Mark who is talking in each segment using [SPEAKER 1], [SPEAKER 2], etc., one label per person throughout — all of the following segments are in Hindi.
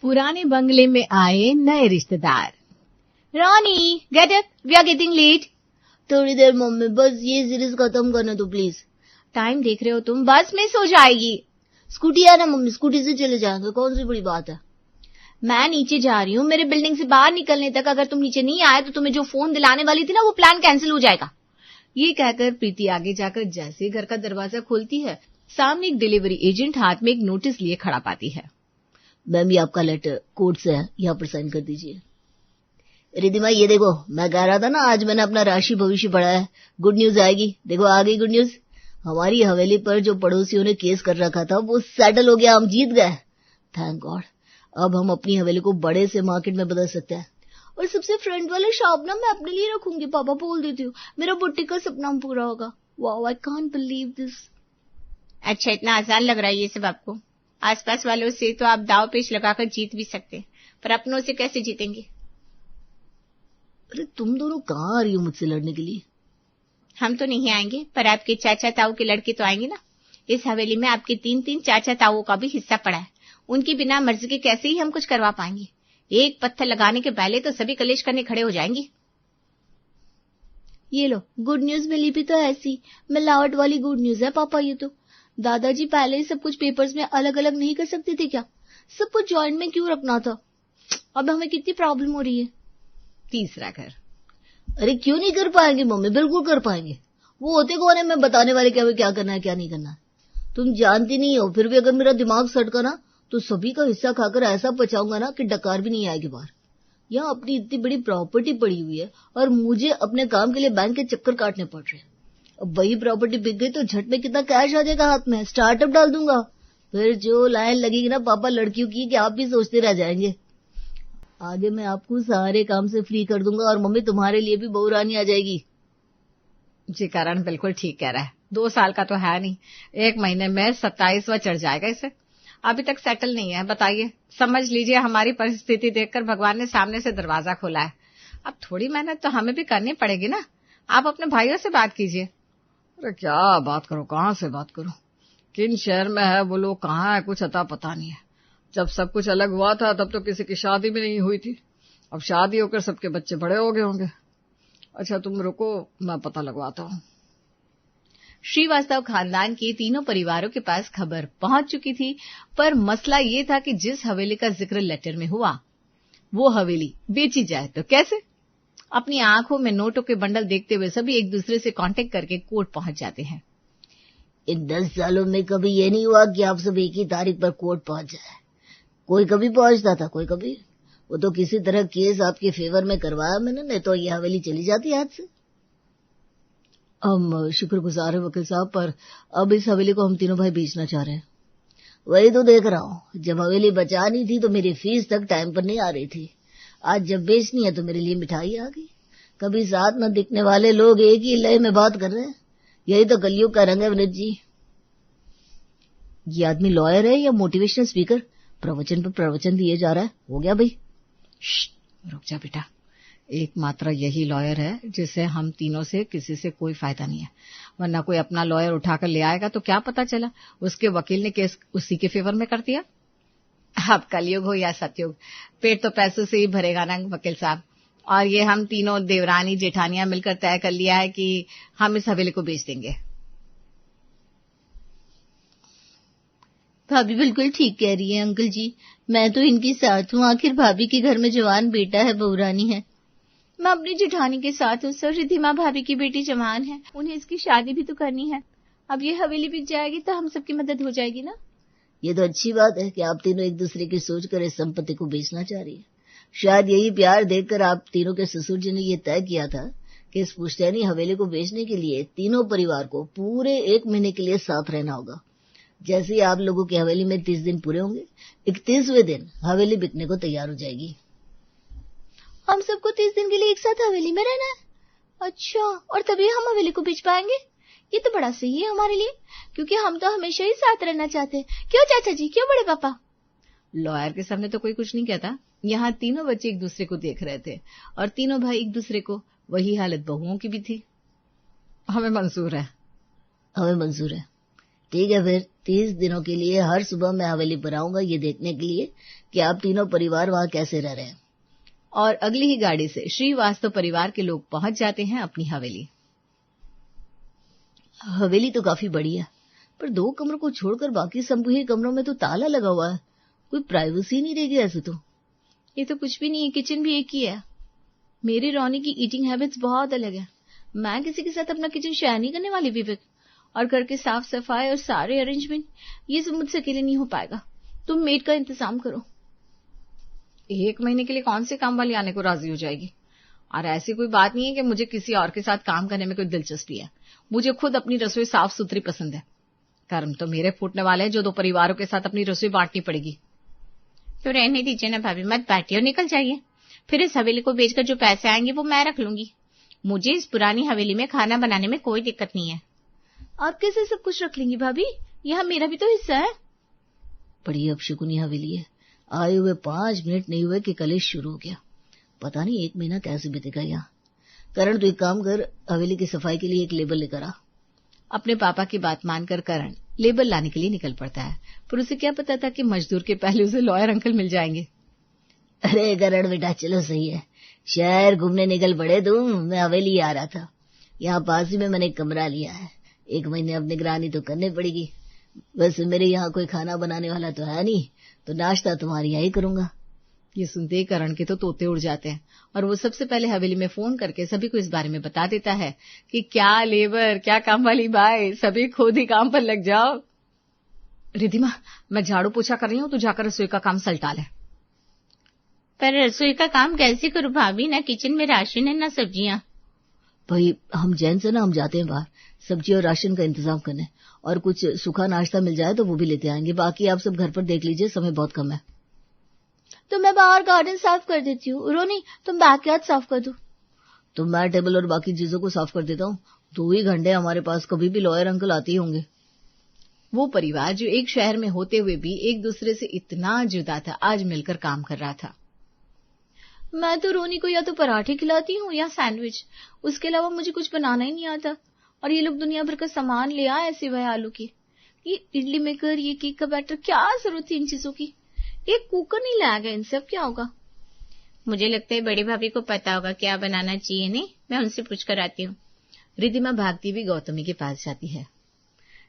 [SPEAKER 1] पुराने बंगले में आए नए रिश्तेदार। Ronnie, get up, we are getting late.
[SPEAKER 2] थोड़ी देर मम्मी, बस ये सीरीज खत्म करने दो प्लीज।
[SPEAKER 1] टाइम देख रहे हो तुम, बस मिस हो जाएगी।
[SPEAKER 2] स्कूटी है ना मम्मी, स्कूटी से चले जाएंगे, कौन सी बड़ी बात है।
[SPEAKER 1] मैं नीचे जा रही हूँ, मेरे बिल्डिंग से बाहर निकलने तक अगर तुम नीचे नहीं आए तो तुम्हें जो फोन दिलाने वाली थी ना वो प्लान कैंसिल हो जाएगा। ये कहकर प्रीति आगे जाकर जैसे घर का दरवाजा खोलती है, सामने एक डिलीवरी एजेंट हाथ में एक नोटिस लिए खड़ा पाती है।
[SPEAKER 2] मैम, ये आपका लेटर कोर्ट से है, यहाँ पर साइन कर दीजिए। रिधिमा, ये देखो, मैं कह रहा था ना आज मैंने अपना राशि भविष्य पढ़ा है, गुड न्यूज आएगी। देखो आ गई गुड न्यूज। हमारी हवेली पर जो पड़ोसियों ने केस कर रखा था वो सेटल हो गया, हम जीत गए, थैंक गॉड। अब हम अपनी हवेली को बड़े से मार्केट में बदल सकते हैं। और सबसे फ्रंट वाला शॉप ना मैं अपने लिए रखूंगी, पापा बोल देती हूँ, मेरा बुटीक का सपना पूरा होगा। Wow, I can't believe this.
[SPEAKER 3] अच्छा, इतना आसान लग रहा है ये सब आपको? आसपास वालों से तो आप दाव पेच लगाकर जीत भी सकते, पर अपनों से कैसे जीतेंगे?
[SPEAKER 2] अरे तुम दोनों कहाँ आ रही हो मुझसे लड़ने के लिए?
[SPEAKER 3] हम तो नहीं आएंगे, पर आपके चाचा ताऊ के लड़के तो आएंगे ना। इस हवेली में आपके 3-3 चाचा ताऊ का भी हिस्सा पड़ा है, उनकी बिना मर्जी के कैसे ही हम कुछ करवा पाएंगे। एक पत्थर लगाने के पहले तो सभी कलेश करने खड़े हो जाएंगे।
[SPEAKER 2] ये लो, गुड न्यूज मिली भी तो ऐसी मिलावट वाली गुड न्यूज है पापा। ये तो दादाजी पहले ही सब कुछ पेपर्स में अलग अलग नहीं कर सकते थे क्या? सब कुछ जॉइंट में क्यों रखना था? अब हमें कितनी प्रॉब्लम हो रही है।
[SPEAKER 1] तीसरा घर।
[SPEAKER 2] अरे क्यों नहीं कर पाएंगे मम्मी, बिल्कुल कर पाएंगे। वो होते कौन है मैं बताने वाले क्या करना है क्या नहीं करना है? तुम जानती नहीं हो, फिर भी अगर मेरा दिमाग सटका ना तो सभी का हिस्सा खाकर ऐसा बचाऊंगा ना कि डकार भी नहीं आएगी बाहर। यहाँ अपनी इतनी बड़ी प्रॉपर्टी पड़ी हुई है और मुझे अपने काम के लिए बैंक के चक्कर काटने पड़ रहे हैं। अब वही प्रॉपर्टी बिक गई तो झट में कितना कैश आ जाएगा हाथ में, स्टार्टअप डाल दूंगा। फिर जो लाइन लगेगी ना पापा लड़कियों की कि आप भी सोचते रह जाएंगे। आगे मैं आपको सारे काम से फ्री कर दूंगा और मम्मी तुम्हारे लिए भी बहू रानी आ जाएगी।
[SPEAKER 1] जी करण बिल्कुल ठीक कह रहा है, 2 साल का तो है नहीं, 1 महीने में 27वां चढ़ जाएगा इसे। अभी तक सेटल नहीं है। बताइए, समझ लीजिए हमारी परिस्थिति देखकर भगवान ने सामने से दरवाजा खोला है। अब थोड़ी मेहनत तो हमें भी करनी पड़ेगी ना। आप अपने भाइयों से बात कीजिए।
[SPEAKER 4] अरे क्या बात करूं, कहाँ से बात करूं? किन शहर में है वो लोग, कहाँ है, कुछ अता पता नहीं है। जब सब कुछ अलग हुआ था तब तो किसी की शादी भी नहीं हुई थी। अब शादी होकर सबके बच्चे बड़े हो गए होंगे। अच्छा तुम रुको, मैं पता लगवाता हूँ।
[SPEAKER 1] श्रीवास्तव खानदान के तीनों परिवारों के पास खबर पहुंच चुकी थी, पर मसला ये था कि जिस हवेली का जिक्र लेटर में हुआ वो हवेली बेची जाए तो कैसे। अपनी आंखों में नोटों के बंडल देखते हुए सभी एक दूसरे से कांटेक्ट करके कोर्ट पहुंच जाते हैं।
[SPEAKER 2] इन 10 सालों में कभी ये नहीं हुआ कि आप सब एक ही तारीख पर कोर्ट पहुंच जाए। कोई कभी पहुंचता था, कोई कभी। वो तो किसी तरह केस आपके फेवर में करवाया मैंने, नहीं तो ये हवेली चली जाती हाथ से।
[SPEAKER 4] हम शुक्रगुजार है वकील साहब, पर अब इस हवेली को हम तीनों भाई बेचना चाह रहे हैं।
[SPEAKER 2] वही तो देख रहा हूँ, जब हवेली बचानी थी तो मेरी फीस तक टाइम पर नहीं आ रही थी। आज जब बेचनी है तो मेरे लिए मिठाई आ गई। कभी साथ न दिखने वाले लोग एक ही लय में बात कर रहे हैं। यही तो कलयुग का रंग है विनीत जी।
[SPEAKER 4] ये आदमी लॉयर है या मोटिवेशनल स्पीकर? प्रवचन पर प्रवचन दिए जा रहा है। हो गया भाई,
[SPEAKER 1] रुक जा बेटा। एकमात्र यही लॉयर है जिसे हम तीनों से किसी से कोई फायदा नहीं है, वरना कोई अपना लॉयर उठाकर ले आएगा तो क्या पता चला उसके वकील ने केस उसी के फेवर में कर दिया। अब कलयुग हो या सतयुग, पेट तो पैसों से ही भरेगा ना वकील साहब। और ये हम तीनों देवरानी जेठानियां मिलकर तय कर लिया है कि हम इस हवेली को बेच देंगे।
[SPEAKER 2] भाभी बिल्कुल ठीक कह रही है अंकल जी, मैं तो इनके साथ हूँ। आखिर भाभी के घर में जवान बेटा है, बहू रानी है।
[SPEAKER 3] मैं अपनी जेठानी के साथ हूँ सर। रिधिमा भाभी की बेटी जवान है, उन्हें इसकी शादी भी तो करनी है। अब ये हवेली बिक जाएगी तो हम सबकी मदद हो जाएगी ना।
[SPEAKER 2] ये तो अच्छी बात है कि आप तीनों एक दूसरे की सोचकर इस संपत्ति को बेचना चाह रही है। शायद यही प्यार देखकर आप तीनों के ससुर जी ने ये तय किया था कि इस पुश्तैनी हवेली को बेचने के लिए तीनों परिवार को पूरे 1 महीने के लिए साथ रहना होगा। जैसे ही आप लोगों की हवेली में 30 दिन पूरे होंगे, 31वें दिन हवेली बिकने को तैयार हो जाएगी।
[SPEAKER 3] हम सबको 30 दिन के लिए एक साथ हवेली में रहना है? अच्छा, और तभी हम हवेली को बेच पाएंगे? ये तो बड़ा सही है हमारे लिए, क्योंकि हम तो हमेशा ही साथ रहना चाहते हैं। क्यों चाचा जी, क्यों बड़े पापा?
[SPEAKER 1] लॉयर के सामने तो कोई कुछ नहीं कहता। यहाँ तीनों बच्चे एक दूसरे को देख रहे थे और तीनों भाई एक दूसरे को। वही हालत बहुओं की भी थी।
[SPEAKER 4] हमें मंजूर है।
[SPEAKER 2] हमें मंजूर है। ठीक है, फिर 30 दिनों के लिए हर सुबह मैं हवेली पर आऊंगा ये देखने के लिए कि आप तीनों परिवार वहां कैसे रह रहे हैं।
[SPEAKER 1] और अगली ही गाड़ी से श्रीवास्तव परिवार के लोग पहुंच जाते हैं अपनी हवेली।
[SPEAKER 2] हवेली तो काफी बड़ी है, पर 2 कमरों को छोड़कर बाकी सभी कमरों में तो ताला लगा हुआ है। कोई प्राइवेसी नहीं रहेगी ऐसे तो।
[SPEAKER 3] ये तो कुछ भी नहीं है, किचन भी एक ही है। मेरी रोनी की ईटिंग हैबिट्स बहुत अलग है। मैं किसी के साथ अपना किचन शेयर नहीं करने वाली विवेक। और घर के साफ सफाई और सारे अरेंजमेंट ये सब मुझसे अकेले नहीं हो पाएगा। तुम मेड का इंतजाम करो।
[SPEAKER 1] 1 महीने के लिए कौन से काम वाली आने को राजी हो जाएगी? और ऐसी कोई बात नहीं है कि मुझे किसी और के साथ काम करने में कोई दिलचस्पी है। मुझे खुद अपनी रसोई साफ सुथरी पसंद है। कर्म तो मेरे फूटने वाले हैं जो 2 परिवारों के साथ अपनी रसोई बांटनी पड़ेगी।
[SPEAKER 3] तो रहने दीजिए ना भाभी, मत बांटिए और निकल जाइए। फिर इस हवेली को बेचकर जो पैसे आएंगे वो मैं रख लूंगी। मुझे इस पुरानी हवेली में खाना बनाने में कोई दिक्कत नहीं है। आप कैसे सब कुछ रख लेंगी भाभी? यहाँ मेरा भी तो हिस्सा है।
[SPEAKER 2] बड़ी अपशकुनी हवेली है। आए हुए 5 मिनट नहीं हुए कि कलेश शुरू हो गया। पता नहीं 1 महीना कैसे बीतेगा यहाँ। करण तो एक काम कर, हवेली की सफाई के लिए एक लेबर लेकर आ।
[SPEAKER 1] अपने पापा की बात मानकर करण लेबर लाने के लिए निकल पड़ता है, पर उसे क्या पता था कि मजदूर के पहले उसे लॉयर अंकल मिल जाएंगे।
[SPEAKER 2] अरे करण बेटा, चलो सही है, शहर घूमने निकल पड़े तुम। मैं हवेली आ रहा था। यहाँ पास ही में मैंने एक कमरा लिया है। 1 महीने अब निगरानी तो करनी पड़ेगी। वैसे मेरे यहाँ कोई खाना बनाने वाला तो है नहीं, तो नाश्ता तुम्हारी यहाँ ही करूंगा।
[SPEAKER 1] ये सुनते ही करण के तो तोते उड़ जाते हैं और वो सबसे पहले हवेली में फोन करके सभी को इस बारे में बता देता है कि क्या लेबर, क्या काम वाली बाई, सभी खुद ही काम पर लग जाओ। रिधिमा, मैं झाड़ू पोछा कर रही हूँ, तू जाकर रसोई का काम सलटा ले।
[SPEAKER 3] पर रसोई का काम कैसे करूं भाभी? ना किचन में राशन है ना सब्जियां।
[SPEAKER 2] भाई हम जेंट्स है ना, हम जाते हैं बाहर सब्जी और राशन का इंतजाम करने, और कुछ सूखा नाश्ता मिल जाए तो वो भी लेते आएंगे। बाकी आप सब घर पर देख लीजिए, समय बहुत कम है।
[SPEAKER 3] तो मैं बाहर गार्डन साफ कर देती हूँ। रोनी, तुम बैकयार्ड साफ कर दो।
[SPEAKER 2] तो मैं टेबल और बाकी चीजों को साफ कर देता हूँ। 2 ही घंटे हमारे पास, कभी भी लॉयर अंकल आते ही होंगे।
[SPEAKER 1] वो परिवार जो एक शहर में होते हुए भी एक दूसरे से इतना जुदा था, आज मिलकर काम कर रहा था।
[SPEAKER 3] मैं तो रोनी को या तो पराठे खिलाती हूँ या सैंडविच। उसके अलावा मुझे कुछ बनाना ही नहीं आता। और ये लोग दुनिया भर का सामान ले आए सिवाय आलू के। ये इडली मेकर, ये केक का बैटर, क्या जरूरत थी इन चीजों की? एक कुकर नहीं लाया गया, इनसे अब क्या होगा? मुझे लगता है बड़ी भाभी को पता होगा क्या बनाना चाहिए। नहीं, मैं उनसे पूछ कर आती हूँ।
[SPEAKER 1] रिधिमा भागती हुई गौतमी के पास जाती है।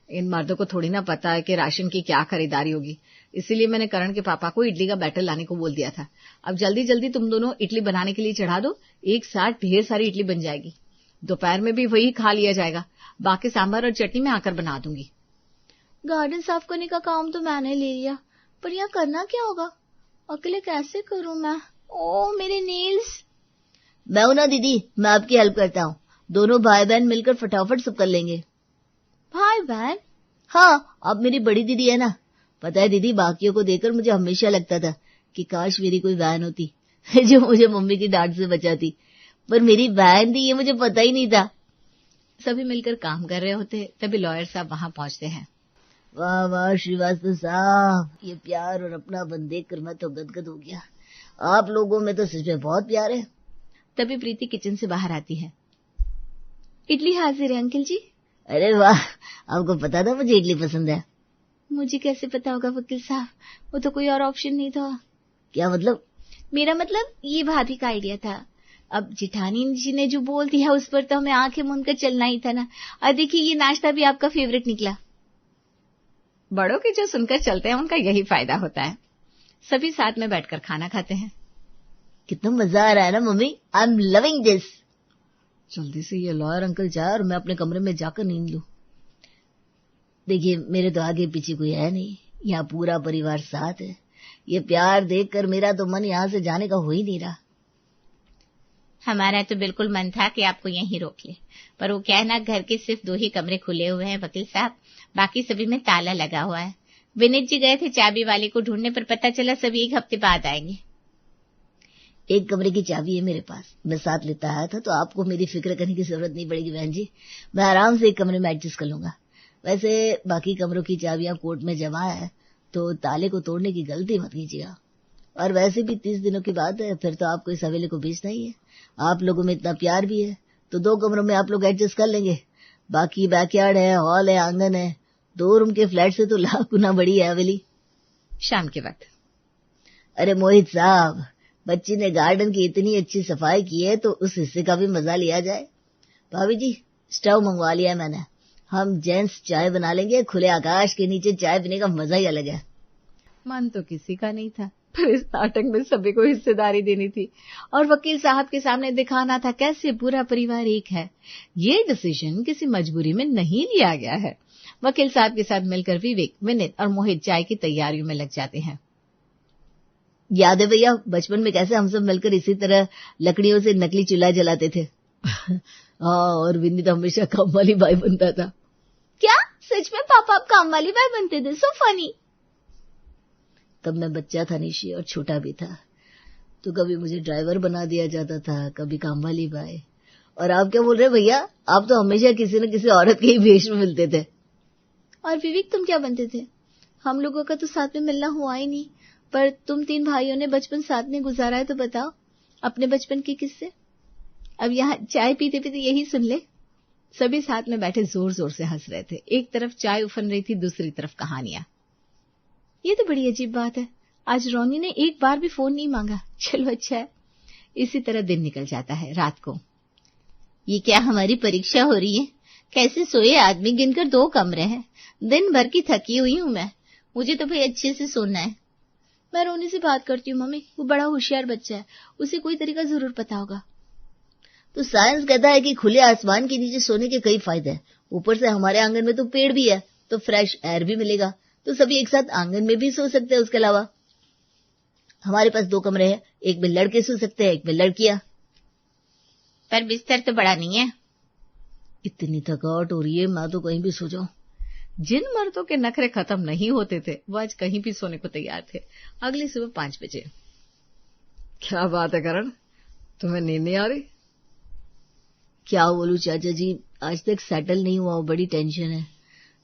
[SPEAKER 1] इन मर्दों को थोड़ी ना पता है कि राशन की क्या खरीदारी होगी, इसीलिए मैंने करण के पापा को इडली का बैटर लाने को बोल दिया था। अब जल्दी जल्दी तुम दोनों इडली बनाने के लिए चढ़ा दो। एक साथ ढेर सारी इडली बन जाएगी। दोपहर में भी वही खा लिया जाएगा। बाकी सांभर और चटनी मैं आकर बना दूंगी।
[SPEAKER 3] गार्डन साफ करने का काम तो मैंने ले लिया, पर यहाँ करना क्या होगा? अकेले कैसे करूं मैं? ओ मेरे नेल्स।
[SPEAKER 2] मैं हूं ना दीदी, मैं आपकी हेल्प करता हूँ। दोनों भाई बहन मिलकर फटाफट सब कर लेंगे।
[SPEAKER 3] भाई बहन?
[SPEAKER 2] हाँ, अब मेरी बड़ी दीदी है ना। पता है दीदी, बाकियों को देखकर मुझे हमेशा लगता था कि काश मेरी कोई बहन होती जो मुझे मम्मी की डांट से बचाती, पर मेरी बहन थी ये मुझे पता ही नहीं था।
[SPEAKER 1] सभी मिलकर काम कर रहे होते, तभी लॉयर साहब वहां पहुंचते हैं।
[SPEAKER 2] वाह वाह श्रीवास्तव साहब, ये प्यार और अपनापन देखकर मैं तो गदगद हो गया। आप लोगों में तो सच में बहुत प्यार है।
[SPEAKER 1] तभी प्रीति किचन से बाहर आती है।
[SPEAKER 3] इडली हाजिर है अंकल जी।
[SPEAKER 2] अरे वाह, आपको पता था मुझे इडली पसंद है?
[SPEAKER 3] मुझे कैसे पता होगा वकील साहब, वो तो कोई और ऑप्शन नहीं था।
[SPEAKER 2] क्या मतलब?
[SPEAKER 3] मेरा मतलब ये भाभी का आइडिया था। अब जिठानी जी ने जो बोल दिया उस पर तो हमें आंखें मूंद कर चलना ही था ना। और देखिए ये नाश्ता भी आपका फेवरेट निकला।
[SPEAKER 1] बड़ों के जो सुनकर चलते हैं उनका यही फायदा होता है। सभी साथ में बैठकर खाना खाते हैं।
[SPEAKER 2] कितना मजा आ रहा है ना mummy, I am loving this. जल्दी से ये लॉयर अंकल जाए और मैं अपने कमरे में जाकर नींद लूं। देखिए मेरे तो आगे पीछे कोई है नहीं, यहाँ पूरा परिवार साथ है। ये प्यार देखकर मेरा तो मन यहाँ से जाने का हो ही नहीं रहा।
[SPEAKER 3] हमारा तो बिल्कुल मन था कि आपको यहीं रोक ले, पर वो क्या है ना, घर के सिर्फ 2 ही कमरे खुले हुए हैं वकील साहब, बाकी सभी में ताला लगा हुआ है। विनीत जी गए थे चाबी वाले को ढूंढने, पर पता चला सभी 1 हफ्ते बाद आएंगे।
[SPEAKER 2] एक कमरे की चाबी है मेरे पास, मैं साथ लेता आया था, तो आपको मेरी फिक्र करने की जरूरत नहीं पड़ेगी बहन जी। मैं आराम से एक कमरे में एडजस्ट कर लूंगा। वैसे बाकी कमरों की चाबियां कोर्ट में जमा है, तो ताले को तोड़ने की गलती मत कीजिएगा। और वैसे भी 30 दिनों की बात है, फिर तो आपको इस हवेली को बेचना ही है। आप लोगों में इतना प्यार भी है, तो 2 कमरों में आप लोग एडजस्ट कर लेंगे। बाकी बैकयार्ड है, हॉल है, आंगन है, 2 रूम के फ्लैट से तो लाख गुना बड़ी है हवेली।
[SPEAKER 1] शाम के वक्त,
[SPEAKER 2] अरे मोहित साहब, बच्ची ने गार्डन की इतनी अच्छी सफाई की है तो उस हिस्से का भी मजा लिया जाए। भाभी जी, स्टोव मंगवा लिया मैंने, हम जेंट्स चाय बना लेंगे, खुले आकाश के नीचे चाय पीने का मजा ही अलग है।
[SPEAKER 1] मन तो किसी का नहीं था, पर इस नाटक में सभी को हिस्सेदारी देनी थी और वकील साहब के सामने दिखाना था कैसे पूरा परिवार एक है। ये डिसीजन किसी मजबूरी में नहीं लिया गया है। वकील साहब के साथ मिलकर विवेक, विनीत और मोहित चाय की तैयारियों में लग जाते हैं।
[SPEAKER 2] याद है भैया, बचपन में कैसे हम सब मिलकर इसी तरह लकड़ियों से नकली चूल्हा जलाते थे। हाँ, और विनीत हमेशा काम वाली बाई बनता था।
[SPEAKER 3] क्या सच में पापा आप काम वाली बाई बनते थे? So funny.
[SPEAKER 2] तब मैं बच्चा था निशी और छोटा भी था, तो कभी मुझे ड्राइवर बना दिया जाता था, कभी काम वाली बाई। और आप क्या बोल रहे भैया, आप तो हमेशा किसी न किसी औरत के ही वेश में मिलते थे।
[SPEAKER 3] और विवेक तुम क्या बनते थे? हम लोगों का तो साथ में मिलना हुआ ही नहीं, पर तुम 3 भाइयों ने बचपन साथ में गुजारा है, तो बताओ अपने बचपन के किस्से। अब यहाँ चाय पीते पीते यही सुन ले। सभी साथ में बैठे जोर जोर से हंस रहे थे। एक तरफ चाय उफन रही थी, दूसरी तरफ कहानियां। ये तो बड़ी अजीब बात है, आज रोनी ने एक बार भी फोन नहीं मांगा। चलो अच्छा है। इसी तरह दिन निकल जाता है। रात को, ये क्या हमारी परीक्षा हो रही है? कैसे सोए आदमी, गिनकर 2 कमरे हैं। दिन भर की थकी हुई हूं मैं, मुझे तो भाई अच्छे से सोना है। मैं रोनी से बात करती हूँ मम्मी, वो बड़ा होशियार बच्चा है, उसे कोई तरीका जरूर पता होगा।
[SPEAKER 2] तो साइंस कहता है कि खुले आसमान के नीचे सोने के कई फायदे हैं। ऊपर से हमारे आंगन में तो पेड़ भी है, तो फ्रेश एयर भी मिलेगा, तो सभी एक साथ आंगन में भी सो सकते हैं। उसके अलावा हमारे पास 2 कमरे हैं, एक में लड़के सो सकते हैं, एक में लड़कियां।
[SPEAKER 3] पर बिस्तर तो बड़ा नहीं है।
[SPEAKER 2] इतनी थकावट हो रही है, मैं तो कहीं भी सो जाऊं।
[SPEAKER 1] जिन मर्दों के नखरे खत्म नहीं होते थे वो आज कहीं भी सोने को तैयार थे। अगली सुबह 5 बजे।
[SPEAKER 4] क्या बात है करण, तुम्हें नींद नहीं आ रही?
[SPEAKER 2] क्या बोलूं चाचा जी, आज तक सेटल नहीं हुआ, बड़ी टेंशन है।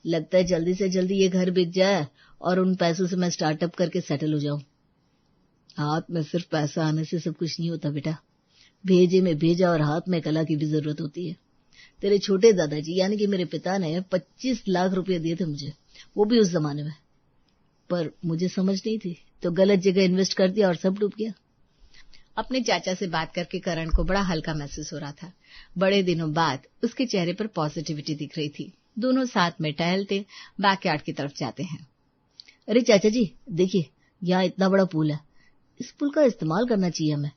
[SPEAKER 2] लगता है जल्दी से जल्दी ये घर बिक जाए और उन पैसों से मैं स्टार्टअप करके सेटल हो जाऊं। हाथ में सिर्फ पैसा आने से सब कुछ नहीं होता बेटा, भेजे में भेजा और हाथ में कला की भी जरूरत होती है। तेरे छोटे दादाजी यानी कि मेरे पिता ने 25 लाख रुपए दिए थे मुझे, वो भी उस जमाने में, पर मुझे समझ नहीं थी तो गलत जगह इन्वेस्ट कर दिया और सब डूब गया।
[SPEAKER 1] अपने चाचा से बात करके करण को बड़ा हल्का महसूस हो रहा था। बड़े दिनों बाद उसके चेहरे पर पॉजिटिविटी दिख रही थी। दोनों साथ में टहलते बैकयार्ड की तरफ जाते हैं।
[SPEAKER 2] अरे चाचा जी देखिए, यहाँ इतना बड़ा पूल है, इस पुल का इस्तेमाल करना चाहिए हमें।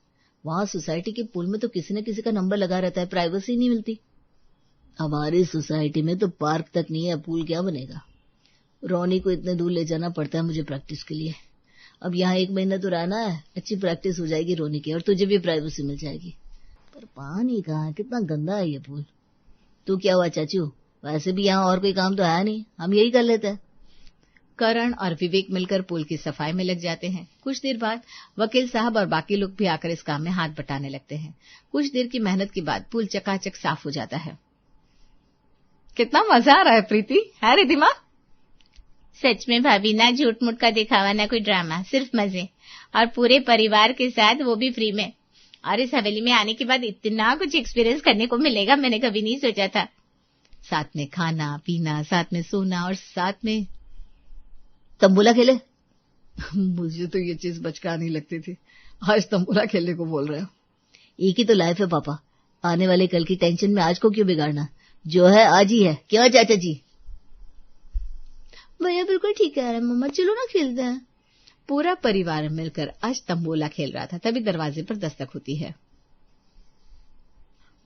[SPEAKER 2] वहां सोसाइटी के पुल में तो किसी न किसी का नंबर लगा रहता है, प्राइवेसी नहीं मिलती। हमारी सोसाइटी में तो पार्क तक नहीं है, पूल क्या बनेगा। रोनी को इतने दूर ले जाना पड़ता है मुझे प्रैक्टिस के लिए। अब यहाँ 1 महीना तो रहना है, अच्छी प्रैक्टिस हो जाएगी रोनी की और तुझे भी प्राइवेसी मिल जाएगी। पर पानी कहाँ, कितना गंदा है ये पूल। तो क्या हुआ चाचू, वैसे भी यहाँ और कोई काम तो है नहीं, हम यही कर लेते हैं।
[SPEAKER 1] करण और विवेक मिलकर पुल की सफाई में लग जाते हैं। कुछ देर बाद वकील साहब और बाकी लोग भी आकर इस काम में हाथ बटाने लगते हैं। कुछ देर की मेहनत के बाद पुल चकाचक साफ हो जाता है। कितना मजा आ रहा है प्रीति, है रिधिमा?
[SPEAKER 3] सच में भाभी, ना झूठ मूठ का दिखावा, ना कोई ड्रामा, सिर्फ मजे, और पूरे परिवार के साथ, वो भी फ्री में। और इस हवेली में आने के बाद इतना कुछ एक्सपीरियंस करने को मिलेगा, मैंने कभी नहीं सोचा था।
[SPEAKER 1] साथ में खाना पीना, साथ में सोना और साथ में
[SPEAKER 2] तंबूला खेले।
[SPEAKER 4] मुझे तो ये चीज बचकानी लगती थी, आज तंबूला खेलने को बोल रहे हो।
[SPEAKER 2] एक ही तो लाइफ है पापा, आने वाले कल की टेंशन में आज को क्यों बिगाड़ना, जो है आज ही है। क्यों चाचा जी?
[SPEAKER 3] भैया बिल्कुल ठीक कह रहे हैं मम्मा, चलो ना खेलते हैं।
[SPEAKER 1] पूरा परिवार मिलकर आज तंबोला खेल रहा था। तभी दरवाजे पर दस्तक होती है।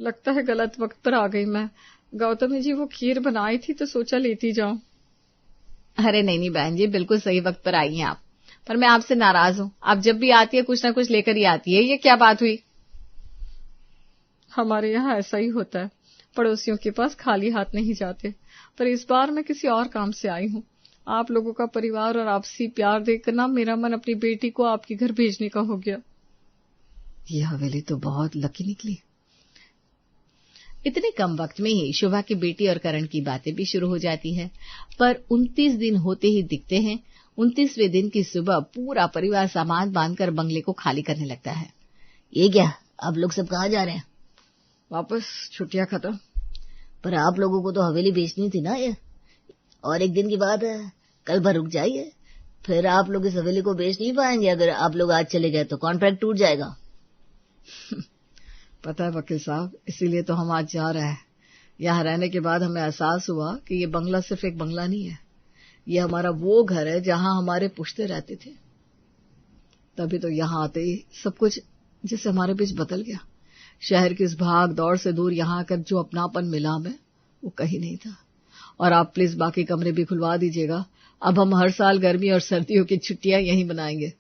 [SPEAKER 4] लगता है गलत वक्त पर आ गई मैं। गौतमी जी वो खीर बनाई थी तो सोचा लेती जाऊं।
[SPEAKER 1] अरे नहीं बहन जी, बिल्कुल सही वक्त पर आई हैं आप, पर मैं आपसे नाराज हूं। आप जब भी आती है कुछ ना कुछ लेकर ही आती है, ये क्या बात हुई?
[SPEAKER 4] हमारे यहाँ ऐसा ही होता है, पड़ोसियों के पास खाली हाथ नहीं जाते। पर इस बार मैं किसी और काम से आई हूँ। आप लोगों का परिवार और आपसी प्यार देखकर ना मेरा मन अपनी बेटी को आपके घर भेजने का हो गया।
[SPEAKER 1] यह हवेली तो बहुत लकी निकली। इतने कम वक्त में ही शोभा की बेटी और करण की बातें भी शुरू हो जाती है। पर 29 दिन होते ही दिखते हैं। 29वें दिन की सुबह पूरा परिवार सामान बांधकर बंगले को खाली करने लगता है।
[SPEAKER 2] ये क्या, आप लोग सब कहाँ जा रहे हैं?
[SPEAKER 4] वापस, छुट्टियां खत्म।
[SPEAKER 2] पर आप लोगों को तो हवेली बेचनी थी ना ये, और एक दिन की बात है, कल भर रुक जाइए, फिर आप लोग इस हवेली को बेच नहीं पाएंगे। अगर आप लोग आज चले गए तो कॉन्ट्रैक्ट टूट जाएगा।
[SPEAKER 4] पता है वकील साहब, इसीलिए तो हम आज जा रहे हैं। यहाँ रहने के बाद हमें एहसास हुआ कि ये बंगला सिर्फ एक बंगला नहीं है, ये हमारा वो घर है जहां हमारे पुश्ते रहते थे। तभी तो यहाँ आते ही सब कुछ जैसे हमारे बीच बदल गया। शहर की इस भाग दौड़ से दूर यहाँ आकर जो अपनापन मिला हमें, वो कहीं नहीं था। और आप प्लीज बाकी कमरे भी खुलवा दीजिएगा। अब हम हर साल गर्मी और सर्दियों की छुट्टियां यहीं बनाएंगे।